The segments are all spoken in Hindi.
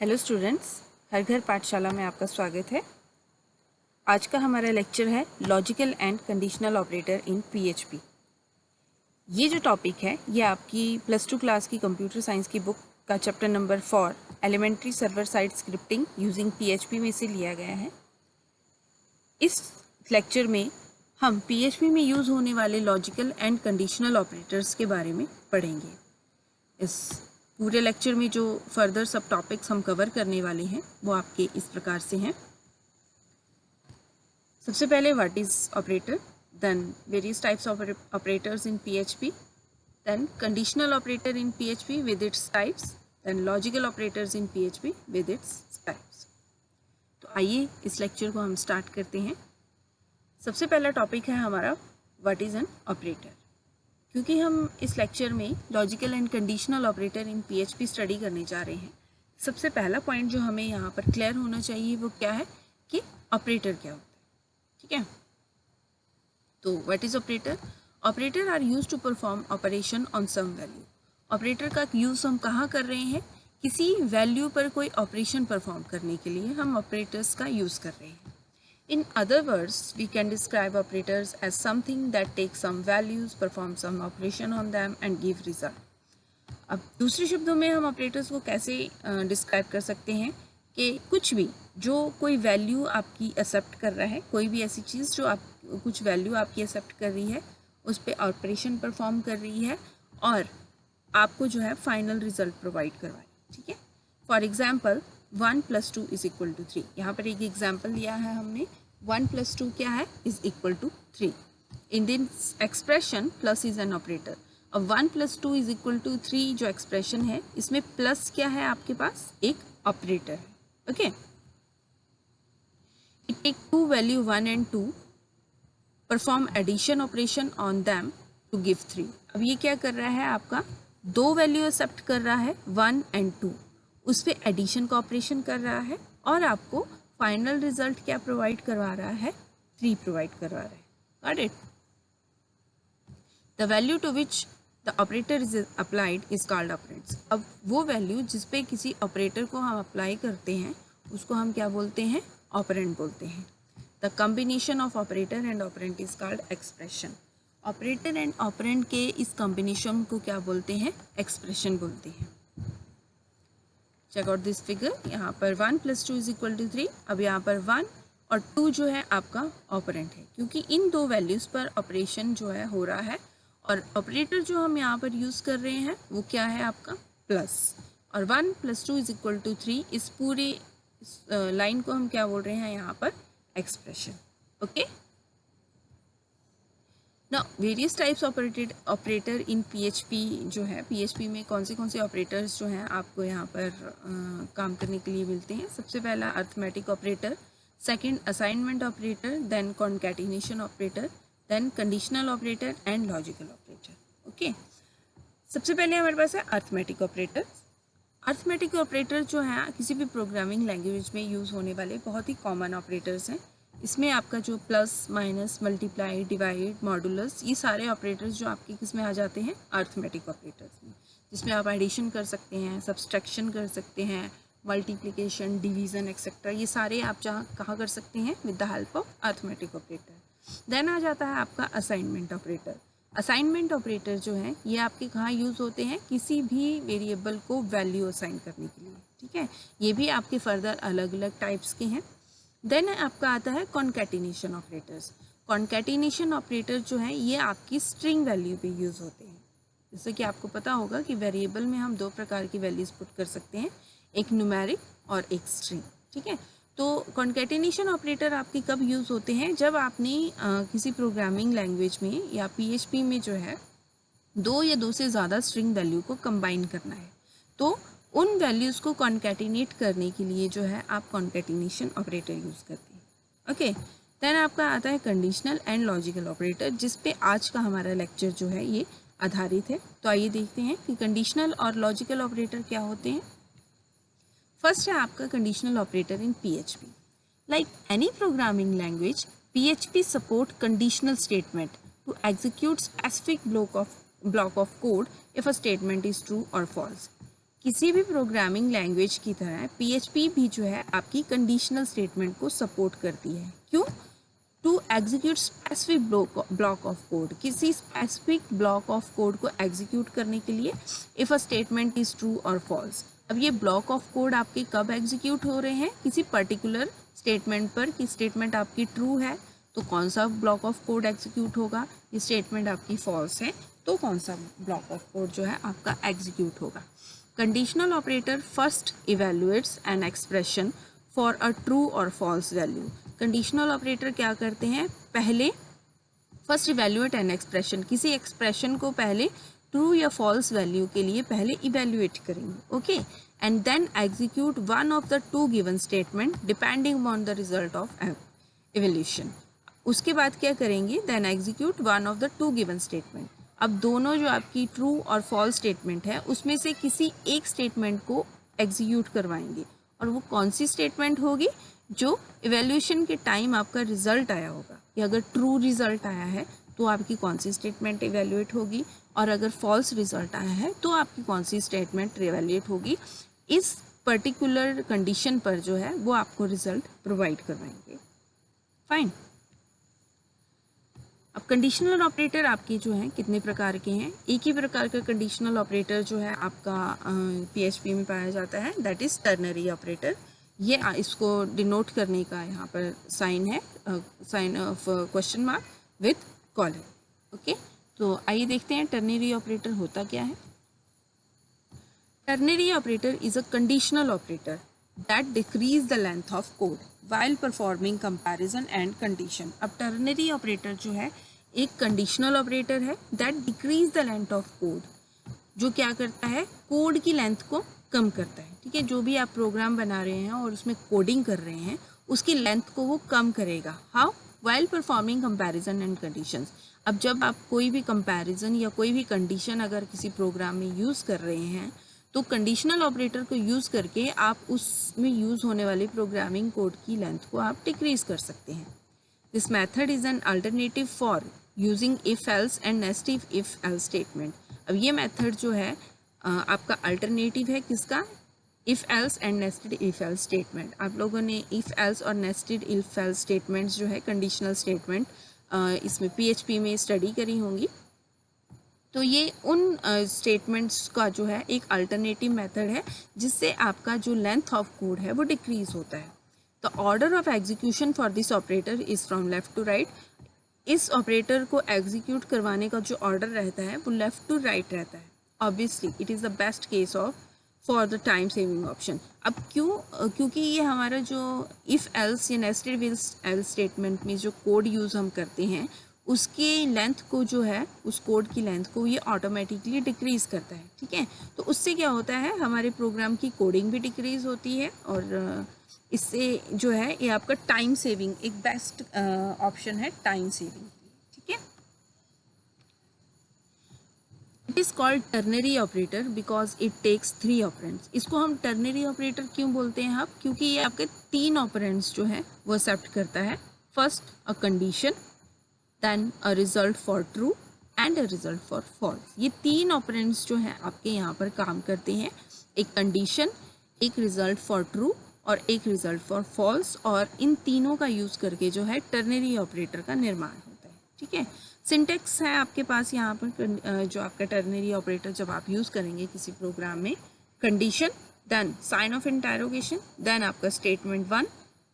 हेलो स्टूडेंट्स, हर घर पाठशाला में आपका स्वागत है। आज का हमारा लेक्चर है logical and conditional operator in PHP. ये जो टॉपिक है ये आपकी +2 क्लास की कंप्यूटर साइंस की बुक का chapter number 4 elementary server side scripting using PHP में से लिया गया है। इस लेक्चर में हम पीएचपी में यूज़ होने वाले लॉजिकल एंड कंडीशनल ऑपरेटर्स के बारे में पढ़ेंगे। इस पूरे लेक्चर में जो फर्दर सब टॉपिक्स हम कवर करने वाले हैं वो आपके इस प्रकार से हैं। सबसे पहले what is operator, then various types of operators in PHP, then conditional operator in PHP with its types, then logical operators in PHP with its types. तो आइए इस लेक्चर को हम स्टार्ट करते हैं। सबसे पहला टॉपिक है हमारा व्हाट इज़ एन ऑपरेटर। क्योंकि हम इस लेक्चर में logical and conditional operator in PHP study करने जा रहे हैं, सबसे पहला पॉइंट जो हमें यहाँ पर क्लियर होना चाहिए वो क्या है कि ऑपरेटर क्या होता है। ठीक है, तो what is operator? Operator are use to perform operation on some value. Operator का यूज़ हम कहाँ कर रहे हैं? किसी वैल्यू पर कोई ऑपरेशन परफॉर्म करने के लिए हम ऑपरेटर्स का यूज़ कर रहे हैं। In other words, we can describe operators as something that takes some values, perform some operation on them and give result. अब दूसरे शब्दों में हम ऑपरेटर्स को कैसे डिस्क्राइब कर सकते हैं कि कुछ भी जो कोई वैल्यू आपकी एक्सेप्ट कर रहा है, कोई भी ऐसी चीज़ जो आप कुछ वैल्यू आपकी एक्सेप्ट कर रही है, उस पर ऑपरेशन परफॉर्म कर रही है और आपको जो है फाइनल रिजल्ट प्रोवाइड करवाए। ठीक है, फॉर एग्जाम्पल 1 + 2 = 3। यहाँ पर एक एग्जाम्पल लिया है हमने। 1 + 2 क्या है? Is equal to 3। In this expression plus is an operator. अब 1 + 2 = 3 जो एक्सप्रेशन है, इसमें प्लस क्या है आपके पास? एक ऑपरेटर है। Okay, it take two value 1 and 2, perform addition operation on them to give 3। अब ये क्या कर रहा है? आपका दो वैल्यू एक्सेप्ट कर रहा है 1 and 2, उस पर एडिशन का ऑपरेशन कर रहा है और आपको फाइनल रिजल्ट क्या प्रोवाइड करवा रहा है? 3 प्रोवाइड करवा रहा है। Got it? The value to which the operator is applied is called operands. अब वो वैल्यू जिस पे किसी ऑपरेटर को हम अप्लाई करते हैं उसको हम क्या बोलते हैं? ऑपरेंड बोलते हैं। The combination of operator and operand is called expression. Operator and operand के इस कॉम्बिनेशन को क्या बोलते हैं? एक्सप्रेशन बोलते हैं। Check out this figure. यहाँ पर 1 + 2 = 3। अब यहाँ पर 1 और 2 जो है आपका ऑपरेंड है, क्योंकि इन दो वैल्यूज़ पर ऑपरेशन जो है हो रहा है और ऑपरेटर जो हम यहाँ पर यूज़ कर रहे हैं वो क्या है आपका? प्लस। और 1 + 2 = 3, इस पूरी लाइन को हम क्या बोल रहे हैं यहाँ पर? एक्सप्रेशन। ओके, ना various types operator in PHP जो है, पीएचपी में कौन से ऑपरेटर्स जो हैं आपको यहाँ पर काम करने के लिए मिलते हैं। सबसे पहला arithmetic operator, second assignment operator, then concatenation operator, then conditional operator and logical operator. Okay, सबसे पहले हमारे पास है अर्थमेटिक ऑपरेटर। अर्थमेटिक ऑपरेटर जो है किसी भी प्रोग्रामिंग लैंग्वेज में यूज़ होने वाले बहुत ही कॉमन ऑपरेटर्स हैं। इसमें आपका जो plus, minus, multiply, divide, modulus, ये सारे ऑपरेटर्स जो आपके किस में आ जाते हैं? अर्थमेटिक ऑपरेटर्स में, जिसमें आप एडिशन कर सकते हैं, सब्सट्रैक्शन कर सकते हैं, मल्टीप्लिकेशन, डिवीज़न एक्सेट्रा, ये सारे आप कहाँ कर सकते हैं? With the help of arithmetic operator. Then आ जाता है आपका असाइनमेंट ऑपरेटर। असाइनमेंट ऑपरेटर जो है ये आपके कहाँ यूज़ होते हैं? किसी भी वेरिएबल को वैल्यू असाइन करने के लिए। ठीक है, ये भी आपके फर्दर अलग अलग टाइप्स के हैं। देन आपका आता है कॉन्कैटिनेशन ऑपरेटर्स। कॉन्कैटिनेशन ऑपरेटर जो है ये आपकी स्ट्रिंग वैल्यू पे यूज़ होते हैं। जैसे कि आपको पता होगा कि वेरिएबल में हम दो प्रकार की वैल्यूज़ पुट कर सकते हैं, एक न्यूमेरिक और एक स्ट्रिंग। ठीक है, तो कॉन्कैटिनेशन ऑपरेटर आपके कब यूज़ होते हैं? जब आपने किसी प्रोग्रामिंग लैंग्वेज में या पीएचपी में जो है दो या दो से ज़्यादा स्ट्रिंग वैल्यू को कंबाइन करना है, तो उन वैल्यूज़ को कॉन्कैटिनेट करने के लिए जो है आप कॉन्कैटिनेशन ऑपरेटर यूज़ करते हैं। ओके, देन आपका आता है कंडीशनल एंड लॉजिकल ऑपरेटर, जिस पे आज का हमारा लेक्चर जो है ये आधारित है। तो आइए देखते हैं कि कंडीशनल और लॉजिकल ऑपरेटर क्या होते हैं। फर्स्ट है आपका conditional operator in PHP. Like any programming language, PHP support conditional statement to execute specific block of code if a statement is true or false। किसी भी प्रोग्रामिंग लैंग्वेज की तरह PHP भी जो है आपकी कंडीशनल स्टेटमेंट को सपोर्ट करती है। क्यों? To execute specific block of code, किसी स्पेसिफिक ब्लॉक ऑफ कोड को एग्जीक्यूट करने के लिए if a statement is true और फॉल्स। अब ये ब्लॉक ऑफ कोड आपके कब एग्जीक्यूट हो रहे हैं? किसी पर्टिकुलर स्टेटमेंट पर कि स्टेटमेंट आपकी ट्रू है तो कौन सा ब्लॉक ऑफ कोड एग्जीक्यूट होगा, ये स्टेटमेंट आपकी फॉल्स है तो कौन सा ब्लॉक ऑफ कोड जो है आपका एग्जीक्यूट होगा। Conditional operator first evaluates an expression for a true और फॉल्स वैल्यू। कंडीशनल ऑपरेटर क्या करते हैं? पहले फर्स्ट इवेल्युएट एन एक्सप्रेशन, किसी एक्सप्रेशन को पहले ट्रू या फॉल्स वैल्यू के लिए पहले इवेल्युएट करेंगे, okay, and then execute one of the two given statement depending on the result of evolution. उसके बाद क्या करेंगे? Then execute one of the two given statement. अब दोनों जो आपकी ट्रू और फॉल्स स्टेटमेंट है उसमें से किसी एक स्टेटमेंट को एग्जीक्यूट करवाएंगे, और वो कौन सी स्टेटमेंट होगी? जो इवैल्यूएशन के टाइम आपका रिजल्ट आया होगा, कि अगर ट्रू रिजल्ट आया है तो आपकी कौन सी स्टेटमेंट इवैल्यूएट होगी, और अगर फॉल्स रिजल्ट आया है तो आपकी कौन सी स्टेटमेंट इवैल्यूएट होगी। इस पर्टिकुलर कंडीशन पर जो है वो आपको रिजल्ट प्रोवाइड करवाएंगे। फाइन। अब कंडीशनल ऑपरेटर आपके जो हैं कितने प्रकार के हैं? एक ही प्रकार का कंडीशनल ऑपरेटर जो है आपका PHP में पाया जाता है, दैट इज़ टर्नरी ऑपरेटर। ये इसको डिनोट करने का यहाँ पर साइन है, sign of question mark with colon, okay. तो आइए देखते हैं टर्नरी ऑपरेटर होता क्या है। Ternary operator is a conditional operator that decrease the length of code while performing comparison and condition। अब टर्नरी ऑपरेटर जो है एक कंडीशनल ऑपरेटर है that decrease the length of code, जो क्या करता है? कोड की लेंथ को कम करता है, ठीक है। जो भी आप प्रोग्राम बना रहे हैं और उसमें कोडिंग कर रहे हैं उसकी लेंथ को वो कम करेगा। How? while performing comparison and conditions। अब जब आप कोई भी कंपैरिजन या कोई भी कंडीशन अगर किसी प्रोग्राम में यूज़ कर रहे हैं तो कंडीशनल ऑपरेटर को यूज़ करके आप उसमें यूज़ होने वाले प्रोग्रामिंग कोड की लेंथ को आप डिक्रीज़ कर सकते हैं। This method is an alternative for using if else and nested if else statement. अब ये मेथड जो है आपका अल्टरनेटिव है किसका? If else and nested if else statement. आप लोगों ने इफ़ एल्स और नेस्टेड इफ़ एल्स स्टेटमेंट्स जो है कंडीशनल स्टेटमेंट इसमें PHP में स्टडी करी होंगी। तो ये उन स्टेटमेंट्स का जो है एक अल्टरनेटिव मेथड है जिससे आपका जो लेंथ ऑफ कोड है वो डिक्रीज होता है। The order of execution for this operator is from left to right. इस ऑपरेटर को एग्जीक्यूट करवाने का जो ऑर्डर रहता है वो लेफ़्ट टू राइट रहता है। Obviously it is the best case of for the time saving option. अब क्यों? क्योंकि ये हमारा जो इफ़ एल्स या नेस्टेड एल्स स्टेटमेंट में जो कोड यूज़ हम करते हैं उसकी लेंथ को जो है उस कोड की लेंथ को ये ऑटोमेटिकली डिक्रीज़ करता है, ठीक है। तो उससे क्या होता है? हमारे प्रोग्राम की कोडिंग भी डिक्रीज़ होती है और इससे जो है ये आपका टाइम सेविंग एक बेस्ट ऑप्शन है टाइम सेविंग, ठीक है। It is called ternary operator because it takes 3 operands. इसको हम टर्नरी ऑपरेटर क्यों बोलते हैं आप? क्योंकि ये आपके 3 ऑपरेंड्स जो है वो एक्सेप्ट करता है। First a condition, then a result for true and a result for false. ये 3 ऑपरेंड्स जो हैं आपके यहाँ पर काम करते हैं, एक कंडीशन, एक रिजल्ट फॉर ट्रू और एक रिजल्ट फॉर फॉल्स, और इन तीनों का यूज़ करके जो है टर्नरी ऑपरेटर का निर्माण होता है, ठीक है। सिंटेक्स है आपके पास यहाँ पर जो आपका टर्नरी ऑपरेटर जब आप यूज़ करेंगे किसी प्रोग्राम में, condition, then sign of interrogation, then आपका स्टेटमेंट 1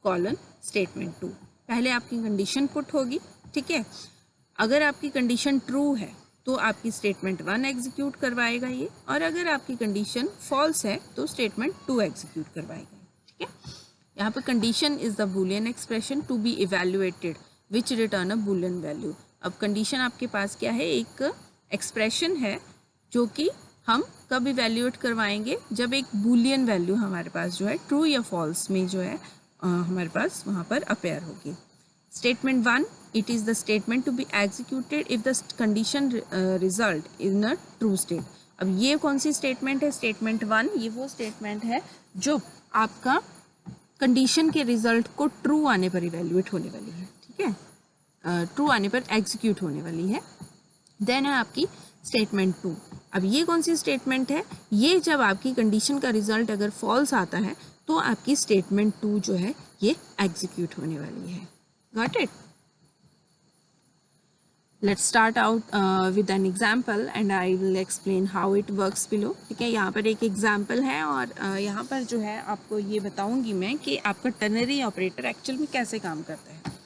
कॉलन स्टेटमेंट 2। पहले आपकी कंडीशन पुट होगी, ठीक है। अगर आपकी कंडीशन ट्रू है तो आपकी स्टेटमेंट 1 एग्जीक्यूट करवाएगा ये, और अगर आपकी कंडीशन फॉल्स है तो स्टेटमेंट 2 एग्जीक्यूट करवाएगा, ठीक है। यहाँ पर condition is the boolean expression to be evaluated which return a boolean value. अब कंडीशन आपके पास क्या है? एक एक्सप्रेशन है जो कि हम कब इवेल्युएट करवाएंगे? जब एक बूलियन वैल्यू हमारे पास जो है ट्रू या फॉल्स में जो है हमारे पास वहाँ पर अपेयर होगी। Statement 1, it is the statement to be executed if the condition result in a true state। अब ये कौन सी स्टेटमेंट है? स्टेटमेंट 1 ये वो स्टेटमेंट है जो आपका कंडीशन के रिजल्ट को ट्रू आने पर इवेल्युएट होने वाली है, ठीक है, ट्रू आने पर एग्जीक्यूट होने वाली है। देन है आपकी स्टेटमेंट 2, अब ये कौन सी स्टेटमेंट है, ये जब आपकी कंडीशन का रिजल्ट अगर फॉल्स आता है तो आपकी स्टेटमेंट 2 जो है ये एग्जीक्यूट होने वाली है। Got it? Let's start out with an example and I will explain how it works below. ठीक है, यहाँ पर एक एग्जाम्पल है और यहाँ पर जो है आपको ये बताऊँगी मैं कि आपका टर्नरी ऑपरेटर एक्चुअल में कैसे काम करता है।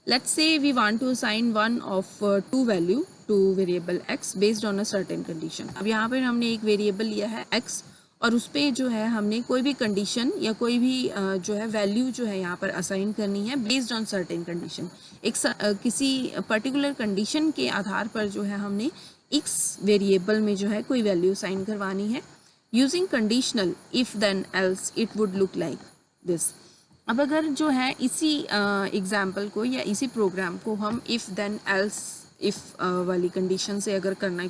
Let's say we want to assign one of two value to variable x based on a certain condition। अब यहाँ पर हमने एक वेरिएबल लिया है x और उस पर जो है हमने कोई भी कंडीशन या कोई भी जो है वैल्यू जो है यहाँ पर असाइन करनी है बेस्ड ऑन सर्टेन कंडीशन। एक किसी पर्टिकुलर कंडीशन के आधार पर जो है हमने x वेरिएबल में जो है कोई वैल्यू असाइन करवानी है। Using conditional if then else it would look like this. अब अगर जो है इसी एग्जाम्पल को या इसी प्रोग्राम को हम इफ़ देन एल्स इफ़ वाली कंडीशन से अगर करना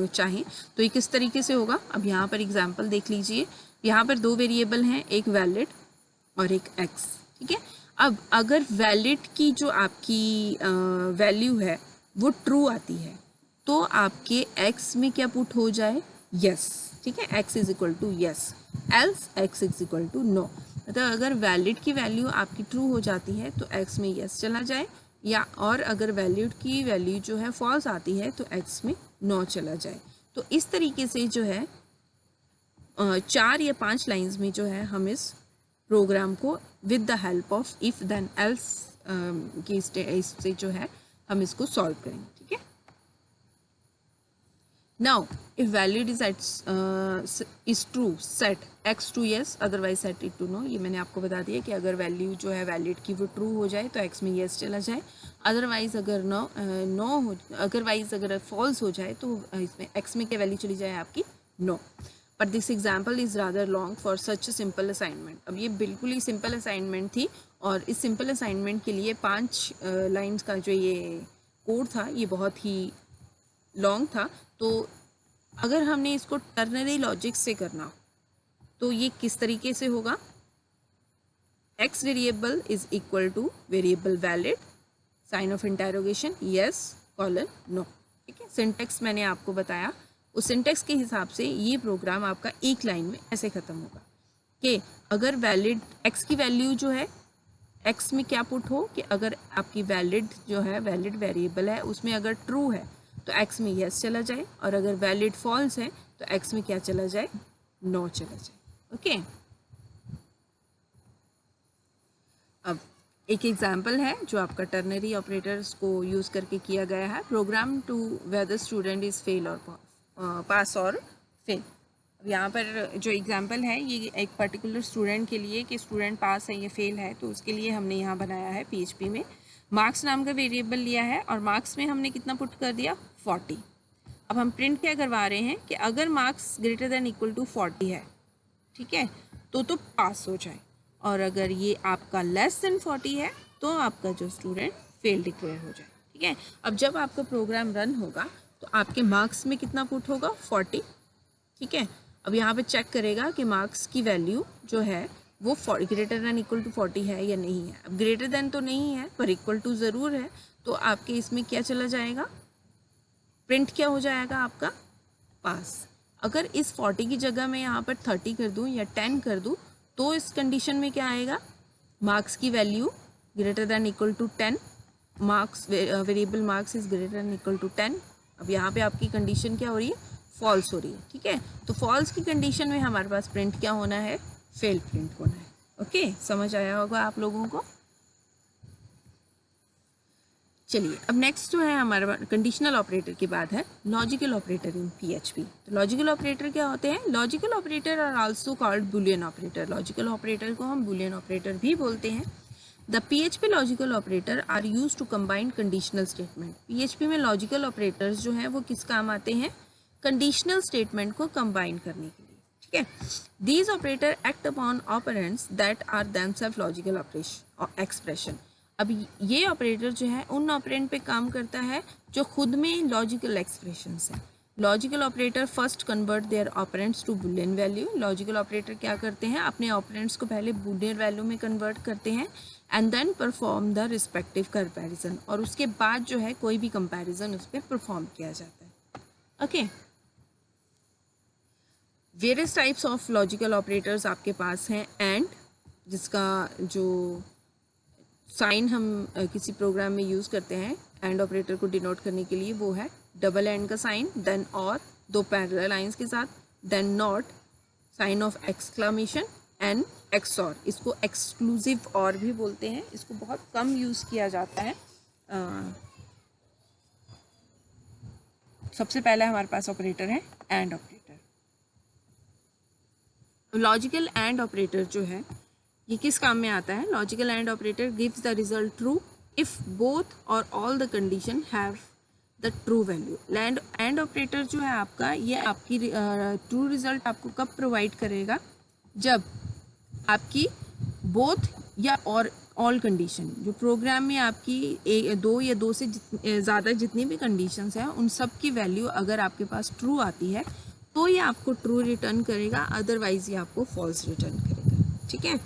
चाहें तो ये किस तरीके से होगा। अब यहाँ पर एग्जाम्पल देख लीजिए, यहाँ पर दो वेरिएबल हैं, एक वैलिड और एक एक्स। ठीक है, अब अगर वैलिड की जो आपकी वैल्यू है वो ट्रू आती है तो आपके एक्स में क्या पुट हो जाए, यस। ठीक है, x is equal to yes, else x is equal to no. मतलब अगर वैलिड की वैल्यू आपकी ट्रू हो जाती है तो एक्स में यस चला जाए, या और अगर वैलिड की वैल्यू जो है फॉल्स आती है तो एक्स में नो चला जाए। तो इस तरीके से जो है 4 या 5 लाइंस में जो है हम इस प्रोग्राम को with the help of if then else की इससे जो है हम इसको सॉल्व करेंगे। ठीक है, now if valid is true set x to yes otherwise set it to no. ये मैंने आपको बता दिया कि अगर वैल्यू जो है वैलिड की वो ट्रू हो जाए तो एक्स में यस चला जाए, अदरवाइज अगर नो हो, अदरवाइज अगर फॉल्स हो जाए तो इसमें एक्स में क्या वैल्यू चली जाए आपकी, no. But this example is rather long for such a simple assignment. अब ये बिल्कुल ही सिंपल असाइनमेंट थी और इस सिंपल असाइनमेंट के लिए 5 लाइन्स का जो ये कोड था ये बहुत ही लॉन्ग था। तो अगर हमने इसको टर्नरी लॉजिक से करना तो ये किस तरीके से होगा, x variable is equal to variable valid sign of interrogation yes colon no. ठीक है, सिंटेक्स मैंने आपको बताया, उस सिंटेक्स के हिसाब से ये प्रोग्राम आपका एक लाइन में ऐसे ख़त्म होगा कि अगर वैलिड एक्स की वैल्यू जो है एक्स में क्या पुट हो कि अगर आपकी वैलिड जो है वैलिड वेरिएबल है उसमें अगर ट्रू है तो एक्स में यस चला जाए, और अगर वैलिड फॉल्स है तो एक्स में क्या चला जाए, नो चला जाए। ओके, अब एक एग्जाम्पल है जो आपका टर्नरी ऑपरेटर्स को यूज़ करके किया गया है। Program to whether student is fail और पास और फेल। अब यहाँ पर जो एग्जाम्पल है ये एक पर्टिकुलर स्टूडेंट के लिए कि स्टूडेंट पास है या फेल है, तो उसके लिए हमने यहाँ बनाया है PHP में मार्क्स नाम का वेरिएबल लिया है और मार्क्स में हमने कितना पुट कर दिया, 40। अब हम प्रिंट क्या करवा रहे हैं कि अगर marks greater than equal to 40 है, ठीक है, तो पास हो जाए, और अगर ये आपका लेस देन 40 है तो आपका जो स्टूडेंट फेल डिक्लेयर हो जाए। ठीक है, अब जब आपका प्रोग्राम रन होगा तो आपके मार्क्स में कितना पुट होगा, 40। ठीक है, अब यहाँ पे चेक करेगा कि मार्क्स की वैल्यू जो है वो ग्रेटर देन इक्वल टू 40 है या नहीं है। अब ग्रेटर देन तो नहीं है पर इक्वल टू ज़रूर है, तो आपके इसमें क्या चला जाएगा, प्रिंट क्या हो जाएगा आपका, पास। अगर इस 40 की जगह मैं यहाँ पर 30 कर दूँ या 10 कर दूँ तो इस कंडीशन में क्या आएगा, मार्क्स की value greater than equal to 10, marks variable marks is greater than equal to 10। अब यहाँ पे आपकी कंडीशन क्या हो रही है, फॉल्स हो रही है। ठीक है, तो फॉल्स की कंडीशन में हमारे पास प्रिंट क्या होना है, फेल प्रिंट होना है। ओके, समझ आया होगा आप लोगों को। चलिए, अब नेक्स्ट जो है हमारा कंडीशनल ऑपरेटर के बाद है लॉजिकल ऑपरेटर इन PHP। तो लॉजिकल ऑपरेटर क्या होते हैं, logical operator are also called boolean operator. Logical operator को हम बुलियन ऑपरेटर भी बोलते हैं। The PHP logical operator are use to combine conditional statement. PHP में लॉजिकल ऑपरेटर्स जो हैं वो किस काम आते हैं, कंडीशनल स्टेटमेंट को कंबाइन करने के लिए। ठीक है, these operator act upon operands that are themself logical expression. अब ये ऑपरेटर जो है उन ऑपरेंड पे काम करता है जो खुद में लॉजिकल एक्सप्रेशंस हैं। Logical operator first convert their operands to boolean value. Logical operator क्या करते हैं, अपने ऑपरेंड्स को पहले बुलियन वैल्यू में कन्वर्ट करते हैं and then perform the respective comparison, और उसके बाद जो है कोई भी कंपैरिजन उस पर परफॉर्म किया जाता है। Okay, various types of logical operators आपके पास हैं एंड, जिसका जो साइन हम किसी प्रोग्राम में यूज़ करते हैं एंड ऑपरेटर को डिनोट करने के लिए, वो है डबल एंड का साइन, देन और दो पैरेलल लाइंस के साथ, then not, sign of exclamation and XOR. इसको एक्सक्लूसिव और भी बोलते हैं, इसको बहुत कम यूज़ किया जाता है। सबसे पहला हमारे पास ऑपरेटर है and operator. Logical and operator जो है ये किस काम में आता है? Logical and operator gives the result true if both और all the condition have the true value. And operator जो है आपका, ये आपकी ट्रू रिजल्ट आपको कब प्रोवाइड करेगा? जब आपकी बोथ या और ऑल कंडीशन, जो प्रोग्राम में आपकी दो या दो से ज़्यादा जितनी भी कंडीशंस हैं उन सब की वैल्यू अगर आपके पास ट्रू आती है तो ये आपको ट्रू रिटर्न करेगा, अदरवाइज ये आपको फॉल्स रिटर्न करेगा। ठीक है,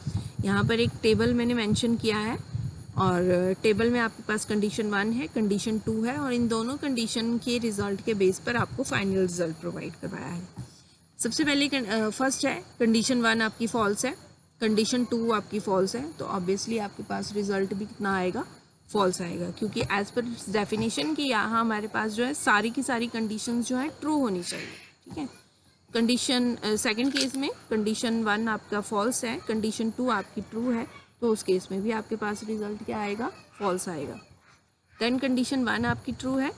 यहाँ पर एक टेबल मैंने मेंशन किया है और टेबल में आपके पास कंडीशन 1 है, कंडीशन 2 है और इन दोनों कंडीशन के रिजल्ट के बेस पर आपको फाइनल रिजल्ट प्रोवाइड करवाया है। सबसे पहले फर्स्ट है कंडीशन 1 आपकी फॉल्स है, कंडीशन 2 आपकी फॉल्स है, तो ऑब्वियसली आपके पास रिजल्ट भी कितना आएगा? फॉल्स आएगा, क्योंकि एज पर डेफिनेशन की यहाँ हमारे पास जो है सारी की सारी कंडीशंस जो है ट्रू होनी चाहिए। ठीक है, कंडीशन सेकंड केस में कंडीशन 1 आपका फॉल्स है, कंडीशन 2 आपकी ट्रू है, तो उस केस में भी आपके पास रिजल्ट क्या आएगा? फॉल्स आएगा। देन कंडीशन 1 आपकी ट्रू है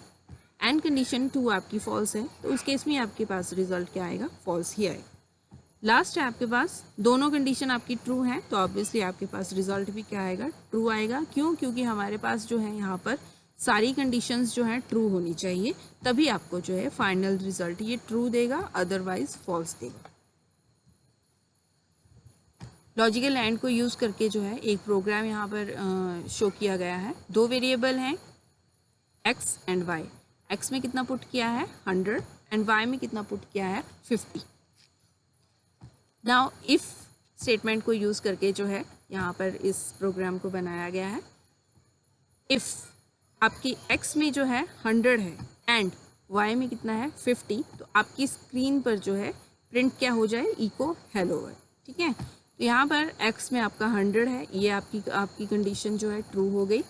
एंड कंडीशन 2 आपकी फॉल्स है, तो उस केस में आपके पास रिजल्ट क्या आएगा? फॉल्स ही आएगा। लास्ट है आपके पास दोनों कंडीशन आपकी ट्रू हैं, तो ऑब्वियसली आपके पास रिजल्ट भी क्या आएगा? ट्रू आएगा। क्यों? क्योंकि हमारे पास जो है यहाँ पर सारी कंडीशंस जो हैं ट्रू होनी चाहिए, तभी आपको जो है फाइनल रिजल्ट ये ट्रू देगा, अदरवाइज फॉल्स देगा। लॉजिकल एंड को यूज़ करके जो है एक प्रोग्राम यहाँ पर शो किया गया है। दो वेरिएबल हैं x एंड y। x में कितना पुट किया है? 100 एंड y में कितना पुट किया है? 50। नाउ इफ़ स्टेटमेंट को यूज़ करके जो है यहाँ पर इस प्रोग्राम को बनाया गया है। इफ़ आपकी x में जो है 100 है एंड y में कितना है? 50, तो आपकी स्क्रीन पर जो है प्रिंट क्या हो जाए? इको हेलो है। ठीक है, तो यहाँ पर x में आपका 100 है, ये आपकी कंडीशन जो है ट्रू हो गई।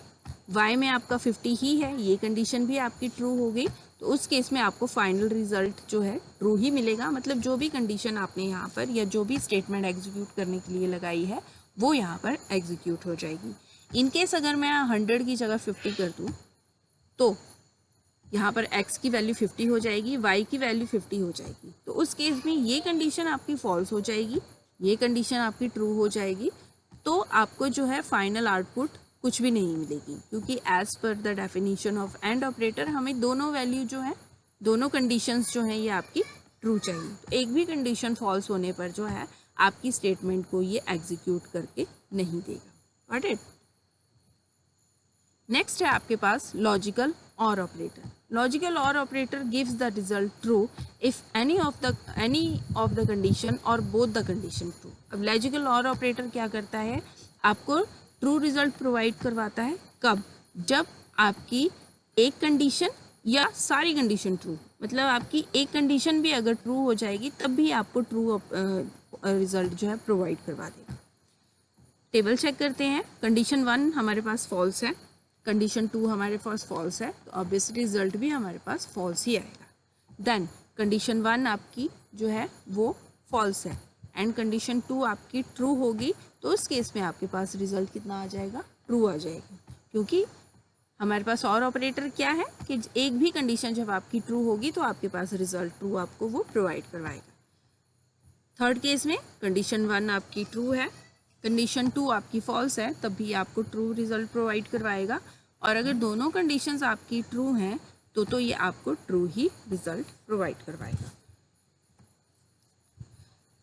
y में आपका 50 ही है, ये कंडीशन भी आपकी ट्रू हो गई, तो उस केस में आपको फाइनल रिजल्ट जो है ट्रू ही मिलेगा। मतलब जो भी कंडीशन आपने यहाँ पर या जो भी स्टेटमेंट एग्जीक्यूट करने के लिए लगाई है वो यहाँ पर एग्जीक्यूट हो जाएगी। इनकेस अगर मैं 100 की जगह 50 कर दूँ तो यहाँ पर x की वैल्यू 50 हो जाएगी, y की वैल्यू 50 हो जाएगी, तो उस केस में ये कंडीशन आपकी फॉल्स हो जाएगी, ये कंडीशन आपकी ट्रू हो जाएगी, तो आपको जो है फाइनल आउटपुट कुछ भी नहीं मिलेगी, क्योंकि एज पर the definition of and operator हमें दोनों वैल्यू जो है, दोनों कंडीशंस जो हैं ये आपकी ट्रू चाहिए। तो एक भी कंडीशन फॉल्स होने पर जो है आपकी स्टेटमेंट को ये एग्जीक्यूट करके नहीं देगा। Got it? नेक्स्ट है आपके पास लॉजिकल और ऑपरेटर। लॉजिकल और operator gives the result true if any of the condition और बोथ द कंडीशन ट्रू। अब लॉजिकल और ऑपरेटर क्या करता है? आपको ट्रू रिजल्ट प्रोवाइड करवाता है। कब? जब आपकी एक कंडीशन या सारी कंडीशन ट्रू, मतलब आपकी एक कंडीशन भी अगर ट्रू हो जाएगी तब भी आपको ट्रू रिजल्ट जो है प्रोवाइड करवा देगा। टेबल चेक करते हैं। कंडीशन 1 हमारे पास फॉल्स है, कंडीशन 2 हमारे पास फॉल्स है, तो ऑब्वियसली रिजल्ट भी हमारे पास फॉल्स ही आएगा। देन कंडीशन 1 आपकी जो है वो फॉल्स है एंड कंडीशन 2 आपकी ट्रू होगी, तो उस केस में आपके पास रिजल्ट कितना आ जाएगा? ट्रू आ जाएगा, क्योंकि हमारे पास और ऑपरेटर क्या है कि एक भी कंडीशन जब आपकी ट्रू होगी तो आपके पास रिजल्ट ट्रू आपको वो प्रोवाइड करवाएगा। थर्ड केस में कंडीशन 1 आपकी ट्रू है, कंडीशन 2 आपकी फॉल्स है, तब भी आपको ट्रू रिजल्ट प्रोवाइड करवाएगा, और अगर दोनों कंडीशंस आपकी ट्रू हैं तो ये आपको ट्रू ही रिजल्ट प्रोवाइड करवाएगा।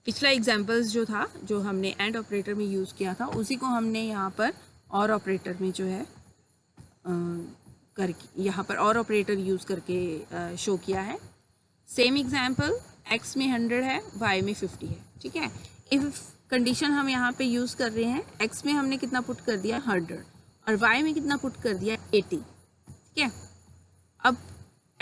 पिछला एग्जाम्पल्स जो था, जो हमने एंड ऑपरेटर में यूज़ किया था, उसी को हमने यहाँ पर और ऑपरेटर में जो है यहाँ पर और ऑपरेटर यूज़ करके शो किया है। सेम एग्जाम्पल, x में 100 है, y में 50 है। ठीक है, इफ़ कंडीशन हम यहाँ पे यूज़ कर रहे हैं, x में हमने कितना पुट कर दिया? 100, और y में कितना पुट कर दिया? 80। ठीक है, अब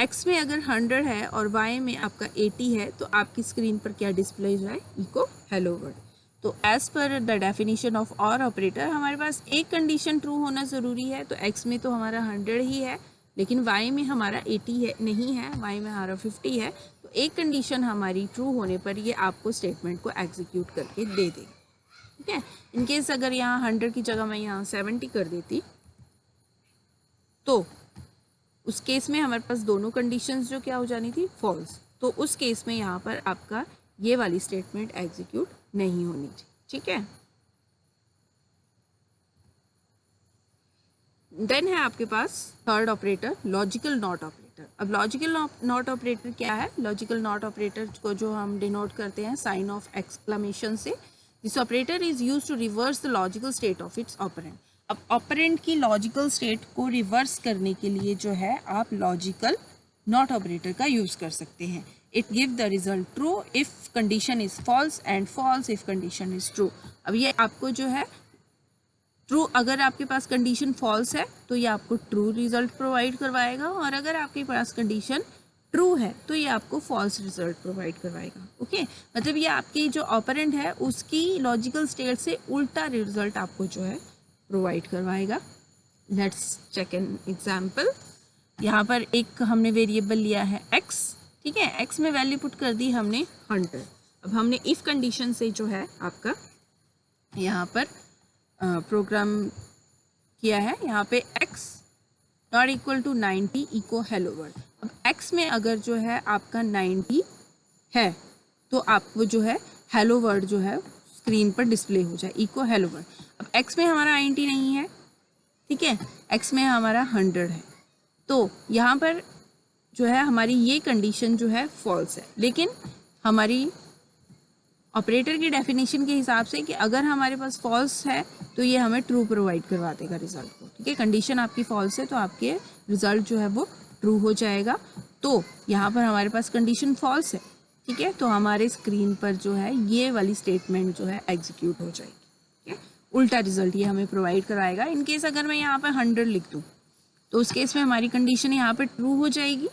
x में अगर 100 है और y में आपका 80 है तो आपकी स्क्रीन पर क्या डिस्प्ले हो रहा है, इको हेलो वर्ल्ड। तो एज पर द डेफिनेशन ऑफ और ऑपरेटर हमारे पास एक कंडीशन ट्रू होना ज़रूरी है। तो x में तो हमारा 100 ही है, लेकिन y में हमारा 80 है नहीं है, y में हमारा 50 है। तो एक कंडीशन हमारी ट्रू होने पर ये आपको स्टेटमेंट को एग्जीक्यूट करके दे देगी। ठीक है, इनकेस अगर यहाँ 100 की जगह मैं यहाँ 70 कर देती तो उस केस में हमारे पास दोनों कंडीशंस जो क्या हो जानी थी, फॉल्स। तो उस केस में यहाँ पर आपका ये वाली स्टेटमेंट एग्जीक्यूट नहीं होनी थी। ठीक है, देन है आपके पास third operator, logical not operator. अब लॉजिकल नॉट ऑपरेटर क्या है, लॉजिकल नॉट ऑपरेटर को जो हम डिनोट करते हैं साइन ऑफ एक्सक्लेमेशन से, this operator is used to reverse the logical state of its operand. अब ऑपरेंड की लॉजिकल स्टेट को रिवर्स करने के लिए जो है आप लॉजिकल नॉट ऑपरेटर का यूज कर सकते हैं। It give the result true if condition is false and false if condition is true. अब ये आपको जो है ट्रू, अगर आपके पास कंडीशन फॉल्स है तो ये आपको ट्रू रिजल्ट प्रोवाइड करवाएगा, और अगर आपके पास कंडीशन ट्रू है तो ये आपको फॉल्स रिजल्ट प्रोवाइड करवाएगा। ओके, मतलब ये आपकी जो ऑपरेंड है उसकी लॉजिकल स्टेट से उल्टा रिजल्ट आपको जो है प्रोवाइड करवाएगा। Let's check an example. यहाँ पर एक हमने वेरिएबल लिया है x। ठीक है, x में वैल्यू पुट कर दी हमने 100। अब हमने इफ कंडीशन से जो है आपका यहाँ पर प्रोग्राम किया है, यहाँ पे x not equal to 90 echo hello world. अब x में अगर जो है आपका 90 है तो आपको जो है हेलो वर्ल्ड जो है स्क्रीन पर डिस्प्ले हो जाए, इको हेलो वर्ल्ड। अब x में हमारा 90 नहीं है, ठीक है, x में हमारा 100 है, तो यहाँ पर जो है हमारी ये कंडीशन जो है फॉल्स है। लेकिन हमारी ऑपरेटर की डेफिनेशन के हिसाब से कि अगर हमारे पास फॉल्स है तो ये हमें ट्रू प्रोवाइड करवा देगा रिजल्ट को। ठीक है, कंडीशन आपकी फॉल्स है तो आपके रिजल्ट जो है वो ट्रू हो जाएगा। तो यहाँ पर हमारे पास कंडीशन फॉल्स है, ठीक है, तो हमारे स्क्रीन पर जो है ये वाली स्टेटमेंट जो है एग्जीक्यूट हो जाएगी। ठीक है, उल्टा रिजल्ट ये हमें प्रोवाइड कराएगा। इनकेस अगर मैं यहाँ पर 100 लिख दूँ तो उस केस में हमारी कंडीशन यहाँ पर ट्रू हो जाएगी,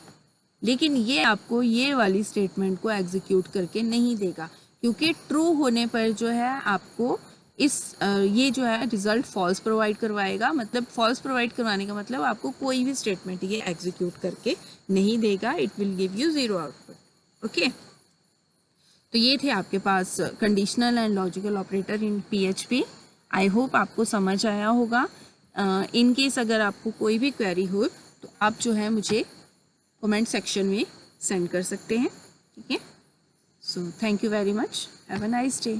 लेकिन ये आपको ये वाली स्टेटमेंट को एग्जीक्यूट करके नहीं देगा, क्योंकि ट्रू होने पर जो है आपको ये जो है रिजल्ट फॉल्स प्रोवाइड करवाएगा। मतलब फॉल्स प्रोवाइड करवाने का मतलब आपको कोई भी स्टेटमेंट ये एग्जीक्यूट करके नहीं देगा, it will give you 0 output. Okay, तो ये थे आपके पास conditional and logical operator in PHP। I hope आपको समझ आया होगा। इन केस अगर आपको कोई भी क्वेरी हो तो आप जो है मुझे कमेंट सेक्शन में सेंड कर सकते हैं। ठीक है, so thank you very much, have a nice day.